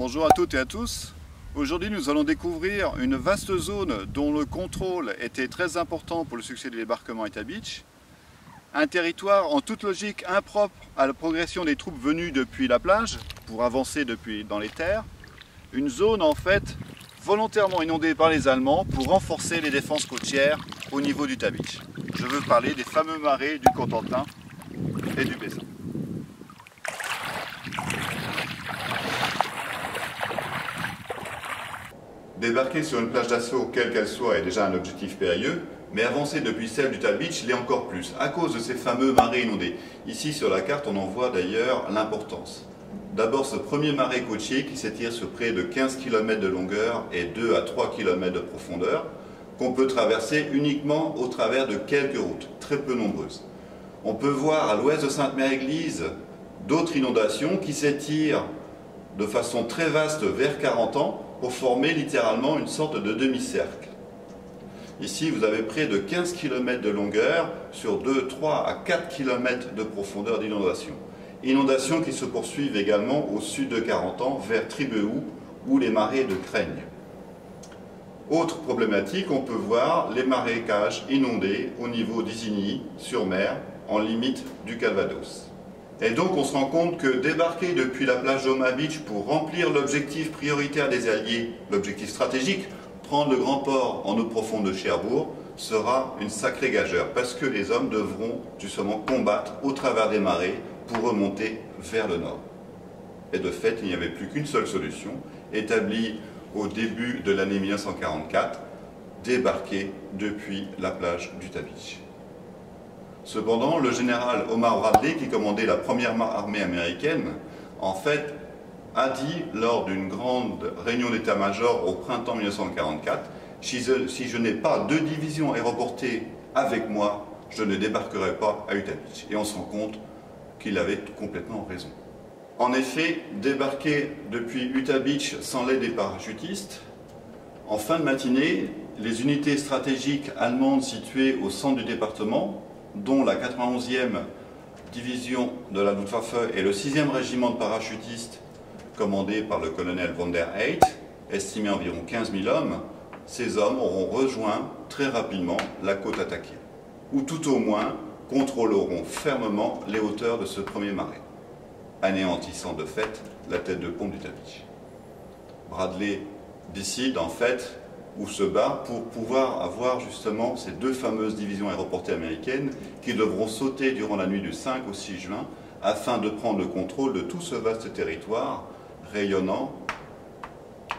Bonjour à toutes et à tous. Aujourd'hui, nous allons découvrir une vaste zone dont le contrôle était très important pour le succès du débarquement Utah Beach. Un territoire en toute logique impropre à la progression des troupes venues depuis la plage pour avancer dans les terres. Une zone en fait volontairement inondée par les Allemands pour renforcer les défenses côtières au niveau d'Utah Beach. Je veux parler des fameux marais du Cotentin et du Bessin. Débarquer sur une plage d'assaut, quelle qu'elle soit, est déjà un objectif périlleux, mais avancer depuis celle d'Utah Beach l'est encore plus, à cause de ces fameux marais inondés. Ici sur la carte, on en voit d'ailleurs l'importance. D'abord ce premier marais côtier qui s'étire sur près de 15 km de longueur et 2 à 3 km de profondeur, qu'on peut traverser uniquement au travers de quelques routes, très peu nombreuses. On peut voir à l'ouest de Sainte-Mère-Église d'autres inondations qui s'étirent de façon très vaste vers 40 ans, pour former littéralement une sorte de demi-cercle. Ici, vous avez près de 15 km de longueur sur 2, 3 à 4 km de profondeur d'inondation. Inondations qui se poursuivent également au sud de 40 ans, vers Tribéhou ou les marais de Craigne. Autre problématique, on peut voir les marécages inondés au niveau d'Isigny-sur-Mer, en limite du Calvados. Et donc on se rend compte que débarquer depuis la plage d'Omaha Beach pour remplir l'objectif prioritaire des Alliés, l'objectif stratégique, prendre le grand port en eau profonde de Cherbourg, sera une sacrée gageure, parce que les hommes devront justement combattre au travers des marées pour remonter vers le nord. Et de fait, il n'y avait plus qu'une seule solution, établie au début de l'année 1944, débarquer depuis la plage d'Utah Beach. Cependant, le général Omar Bradley, qui commandait la première armée américaine, en fait, a dit lors d'une grande réunion d'état-major au printemps 1944, si je n'ai pas 2 divisions aéroportées avec moi, je ne débarquerai pas à Utah Beach. Et on se rend compte qu'il avait complètement raison. En effet, débarquer depuis Utah Beach sans l'aide des parachutistes, en fin de matinée, les unités stratégiques allemandes situées au centre du département, dont la 91e division de la Luftwaffe et le 6e régiment de parachutistes commandé par le colonel von der Heydt, estimé à environ 15 000 hommes, ces hommes auront rejoint très rapidement la côte attaquée, ou tout au moins contrôleront fermement les hauteurs de ce premier marais, anéantissant de fait la tête de pont d'Utah Beach. Bradley décide en fait où se bat pour pouvoir avoir justement ces 2 fameuses divisions aéroportées américaines qui devront sauter durant la nuit du 5 au 6 juin afin de prendre le contrôle de tout ce vaste territoire rayonnant,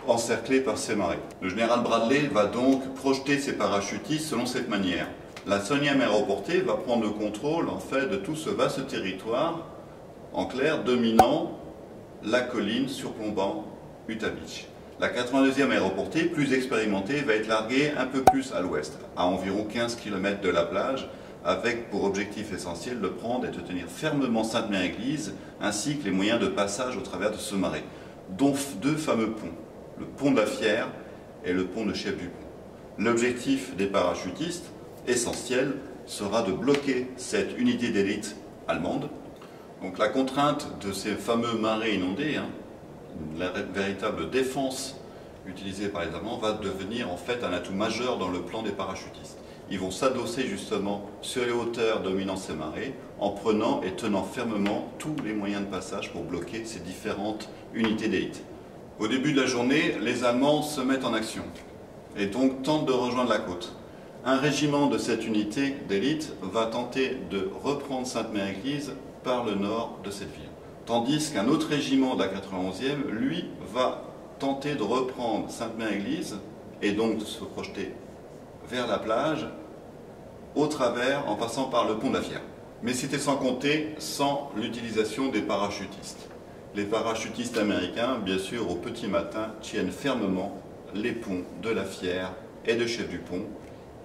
encerclé par ces marées. Le général Bradley va donc projeter ses parachutistes selon cette manière. La 100e aéroportée va prendre le contrôle en fait de tout ce vaste territoire, en clair dominant la colline surplombant Utah Beach. La 82e aéroportée, plus expérimentée, va être larguée un peu plus à l'ouest, à environ 15 km de la plage, avec pour objectif essentiel de prendre et de tenir fermement Sainte-Mère-Église, ainsi que les moyens de passage au travers de ce marais, dont 2 fameux ponts, le pont de la Fière et le pont de Chef du Pont. L'objectif des parachutistes, essentiel, sera de bloquer cette unité d'élite allemande. Donc la contrainte de ces fameux marais inondés, la véritable défense utilisée par les Allemands va devenir en fait un atout majeur dans le plan des parachutistes. Ils vont s'adosser justement sur les hauteurs dominant ces marées en prenant et tenant fermement tous les moyens de passage pour bloquer ces différentes unités d'élite. Au début de la journée, les Allemands se mettent en action et donc tentent de rejoindre la côte. Un régiment de cette unité d'élite va tenter de reprendre Sainte-Mère-Église par le nord de cette ville. Tandis qu'un autre régiment de la 91e, lui, va tenter de reprendre Sainte-Mère-Église et donc de se projeter vers la plage, au travers, en passant par le pont de la Fière. Mais c'était sans compter sans l'utilisation des parachutistes. Les parachutistes américains, bien sûr, au petit matin, tiennent fermement les ponts de la Fière et de Chef du Pont,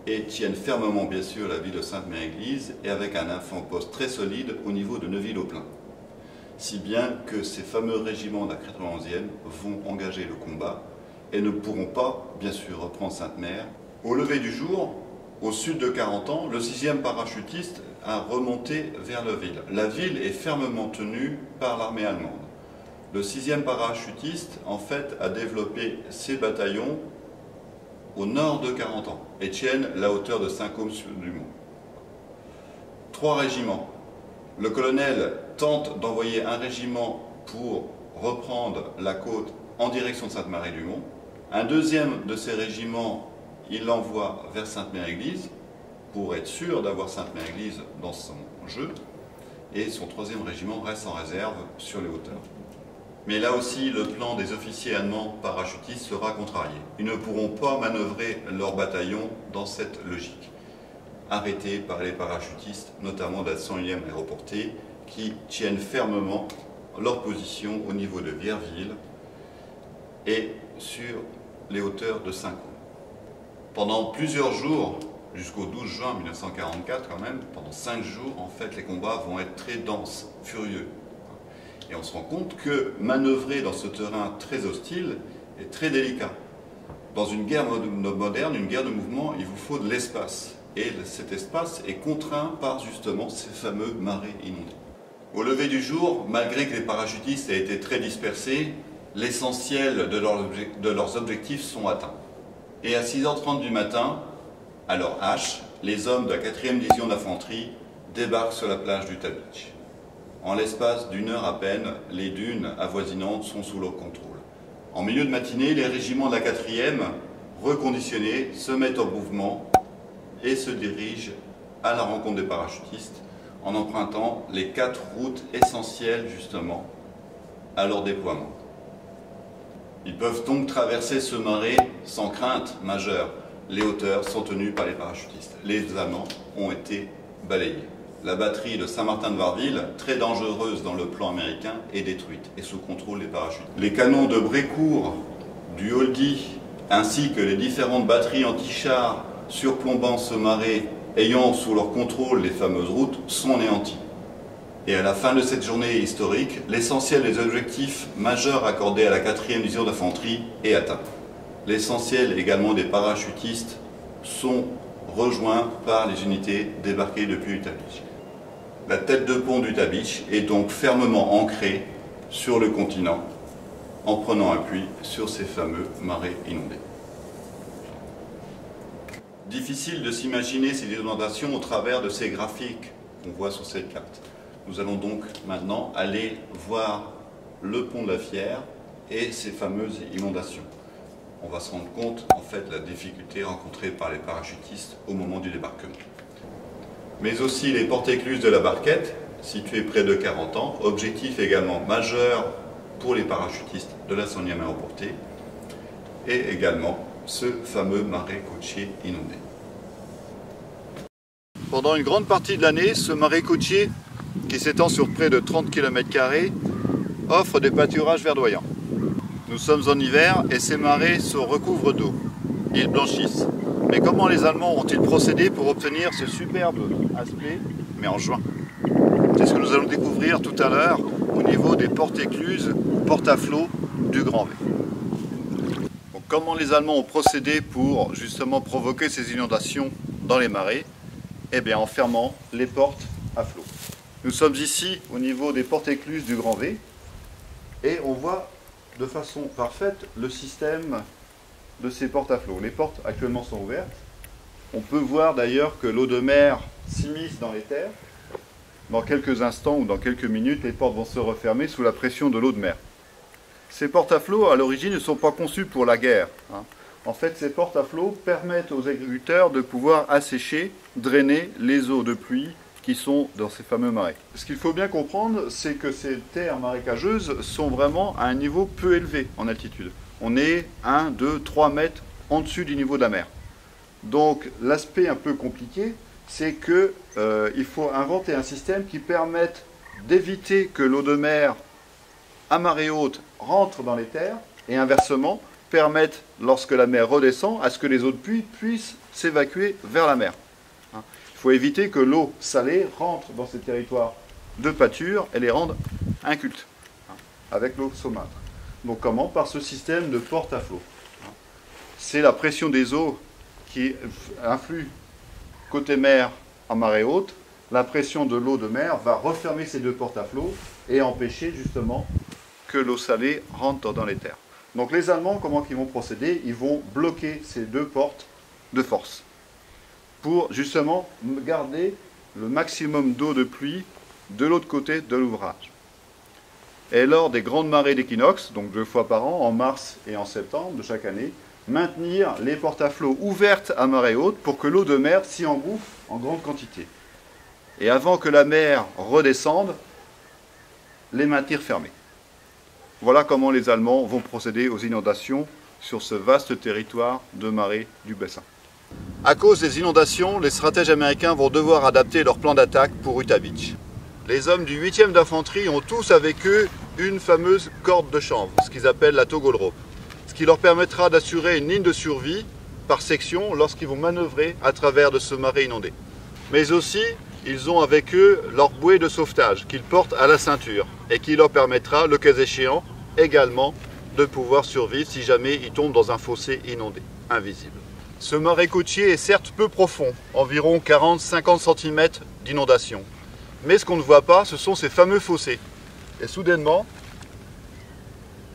et tiennent fermement, bien sûr, la ville de Sainte-Mère-Église, et avec un avant-poste très solide au niveau de Neuville-au-Plain. Si bien que ces fameux régiments de la 91e vont engager le combat et ne pourront pas, bien sûr, reprendre Sainte-Mère. Au lever du jour, au sud de 40 ans, le 6e parachutiste a remonté vers la ville. La ville est fermement tenue par l'armée allemande. Le 6e parachutiste, en fait, a développé ses bataillons au nord de 40 ans et tiennent la hauteur de Saint-Côme-du-Mont. 3 régiments. Le colonel tente d'envoyer un régiment pour reprendre la côte en direction de Sainte-Marie-du-Mont. Un deuxième de ces régiments, il l'envoie vers Sainte-Mère-Église pour être sûr d'avoir Sainte-Mère-Église dans son jeu. Et son 3e régiment reste en réserve sur les hauteurs. Mais là aussi, le plan des officiers allemands parachutistes sera contrarié. Ils ne pourront pas manœuvrer leur bataillon dans cette logique. Arrêtés par les parachutistes, notamment de la 101e aéroportée, qui tiennent fermement leur position au niveau de Vierville et sur les hauteurs de Saint-Côme. Pendant plusieurs jours, jusqu'au 12 juin 1944 quand même, pendant 5 jours, en fait, les combats vont être très denses, furieux. Et on se rend compte que manœuvrer dans ce terrain très hostile est très délicat. Dans une guerre moderne, une guerre de mouvement, il vous faut de l'espace. Et cet espace est contraint par justement ces fameux marais inondés. Au lever du jour, malgré que les parachutistes aient été très dispersés, l'essentiel de leurs objectifs sont atteints. Et à 6h30 du matin, à leur hache, les hommes de la 4e division d'infanterie débarquent sur la plage d'Utah Beach. En l'espace d'une heure à peine, les dunes avoisinantes sont sous leur contrôle. En milieu de matinée, les régiments de la 4e, reconditionnés, se mettent en mouvement et se dirigent à la rencontre des parachutistes en empruntant les 4 routes essentielles justement à leur déploiement. Ils peuvent donc traverser ce marais sans crainte majeure. Les hauteurs sont tenues par les parachutistes. Les Allemands ont été balayés. La batterie de Saint-Martin-de-Varreville, très dangereuse dans le plan américain, est détruite et sous contrôle des parachutistes. Les canons de Brécourt, du Holdy, ainsi que les différentes batteries anti-chars surplombant ce marais, ayant sous leur contrôle les fameuses routes, sont anéantis. Et à la fin de cette journée historique, l'essentiel des objectifs majeurs accordés à la 4e division d'infanterie est atteint. L'essentiel également des parachutistes sont rejoints par les unités débarquées depuis Utah Beach. La tête de pont d'Utah Beach est donc fermement ancrée sur le continent en prenant appui sur ces fameux marais inondés. Difficile de s'imaginer ces inondations au travers de ces graphiques qu'on voit sur cette carte. Nous allons donc maintenant aller voir le pont de la Fière et ces fameuses inondations. On va se rendre compte en fait de la difficulté rencontrée par les parachutistes au moment du débarquement. Mais aussi les portes écluses de la Barquette, situées près de 40 ans, objectif également majeur pour les parachutistes de la 101e aéroportée, et également ce fameux marais côtier inondé. Pendant une grande partie de l'année, ce marais côtier, qui s'étend sur près de 30 km², offre des pâturages verdoyants. Nous sommes en hiver et ces marais se recouvrent d'eau. Ils blanchissent. Mais comment les Allemands ont-ils procédé pour obtenir ce superbe aspect, mais en juin? C'est ce que nous allons découvrir tout à l'heure au niveau des portes écluses, portes à flot du Grand V. Donc, comment les Allemands ont procédé pour justement provoquer ces inondations dans les marais? Eh bien en fermant les portes à flot. Nous sommes ici au niveau des portes écluses du Grand V et on voit de façon parfaite le système de ces portes à flot. Les portes actuellement sont ouvertes. On peut voir d'ailleurs que l'eau de mer s'immisce dans les terres. Dans quelques instants ou dans quelques minutes, les portes vont se refermer sous la pression de l'eau de mer. Ces portes à flot, à l'origine, ne sont pas conçues pour la guerre. En fait, ces portes à flot permettent aux agriculteurs de pouvoir assécher, drainer les eaux de pluie qui sont dans ces fameux marais. Ce qu'il faut bien comprendre, c'est que ces terres marécageuses sont vraiment à un niveau peu élevé en altitude. On est 1, 2, 3 mètres en dessus du niveau de la mer. Donc l'aspect un peu compliqué, c'est qu'il faut inventer un système qui permette d'éviter que l'eau de mer à marée haute rentre dans les terres et inversement permette, lorsque la mer redescend, à ce que les eaux de pluie puissent s'évacuer vers la mer. Il faut éviter que l'eau salée rentre dans ces territoires de pâture et les rende incultes avec l'eau saumâtre. Donc comment? Par ce système de porte à flot. C'est la pression des eaux qui influe côté mer en marée haute. La pression de l'eau de mer va refermer ces deux portes à flot et empêcher justement que l'eau salée rentre dans les terres. Donc les Allemands, comment ils vont procéder? Ils vont bloquer ces deux portes de force pour justement garder le maximum d'eau de pluie de l'autre côté de l'ouvrage. Et lors des grandes marées d'équinoxe, donc 2 fois par an, en mars et en septembre de chaque année, maintenir les portes à flot ouvertes à marée haute pour que l'eau de mer s'y engouffre en grande quantité. Et avant que la mer redescende, les maintenir fermées. Voilà comment les Allemands vont procéder aux inondations sur ce vaste territoire de marée du bassin. À cause des inondations, les stratèges américains vont devoir adapter leur plan d'attaque pour Utah Beach. Les hommes du 8e d'infanterie ont tous avec eux une fameuse corde de chanvre, ce qu'ils appellent la toggle rope, ce qui leur permettra d'assurer une ligne de survie par section lorsqu'ils vont manœuvrer à travers de ce marais inondé. Mais aussi, ils ont avec eux leur bouée de sauvetage qu'ils portent à la ceinture et qui leur permettra, le cas échéant, également de pouvoir survivre si jamais ils tombent dans un fossé inondé, invisible. Ce marais côtier est certes peu profond, environ 40-50 cm d'inondation. Mais ce qu'on ne voit pas, ce sont ces fameux fossés. Et soudainement,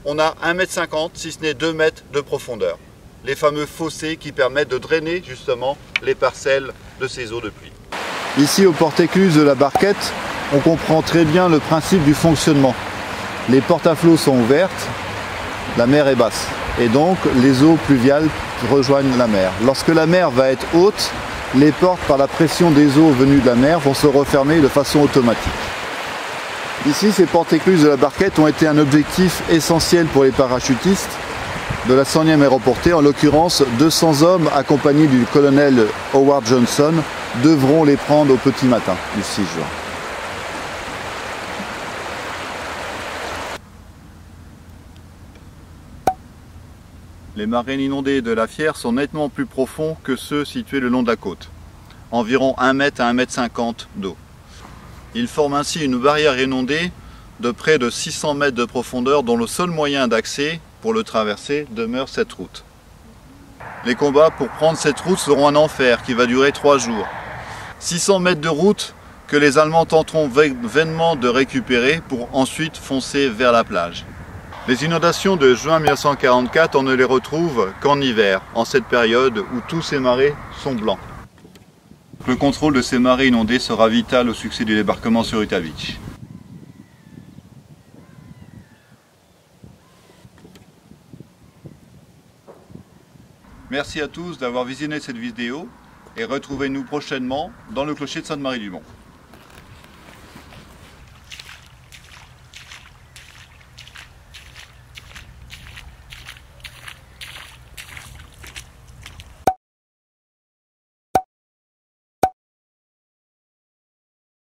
on a 1,50 m, si ce n'est 2 mètres de profondeur. Les fameux fossés qui permettent de drainer justement les parcelles de ces eaux de pluie. Ici, au port écluse de la Barquette, on comprend très bien le principe du fonctionnement. Les portes à flot sont ouvertes, la mer est basse. Et donc, les eaux pluviales rejoignent la mer. Lorsque la mer va être haute, les portes, par la pression des eaux venues de la mer, vont se refermer de façon automatique. Ici, ces portes écluses de la Barquette ont été un objectif essentiel pour les parachutistes de la 100e aéroportée. En l'occurrence, 200 hommes accompagnés du colonel Howard Johnson devront les prendre au petit matin du 6 juin. Les marais inondés de la Fière sont nettement plus profonds que ceux situés le long de la côte, environ 1 m à 1,50 m d'eau. Ils forment ainsi une barrière inondée de près de 600 mètres de profondeur dont le seul moyen d'accès pour le traverser demeure cette route. Les combats pour prendre cette route seront un enfer qui va durer 3 jours. 600 mètres de route que les Allemands tenteront vainement de récupérer pour ensuite foncer vers la plage. Les inondations de juin 1944, on ne les retrouve qu'en hiver, en cette période où tous ces marais sont blancs. Le contrôle de ces marais inondés sera vital au succès du débarquement sur Utah Beach. Merci à tous d'avoir visionné cette vidéo et retrouvez-nous prochainement dans le clocher de Sainte-Marie-du-Mont.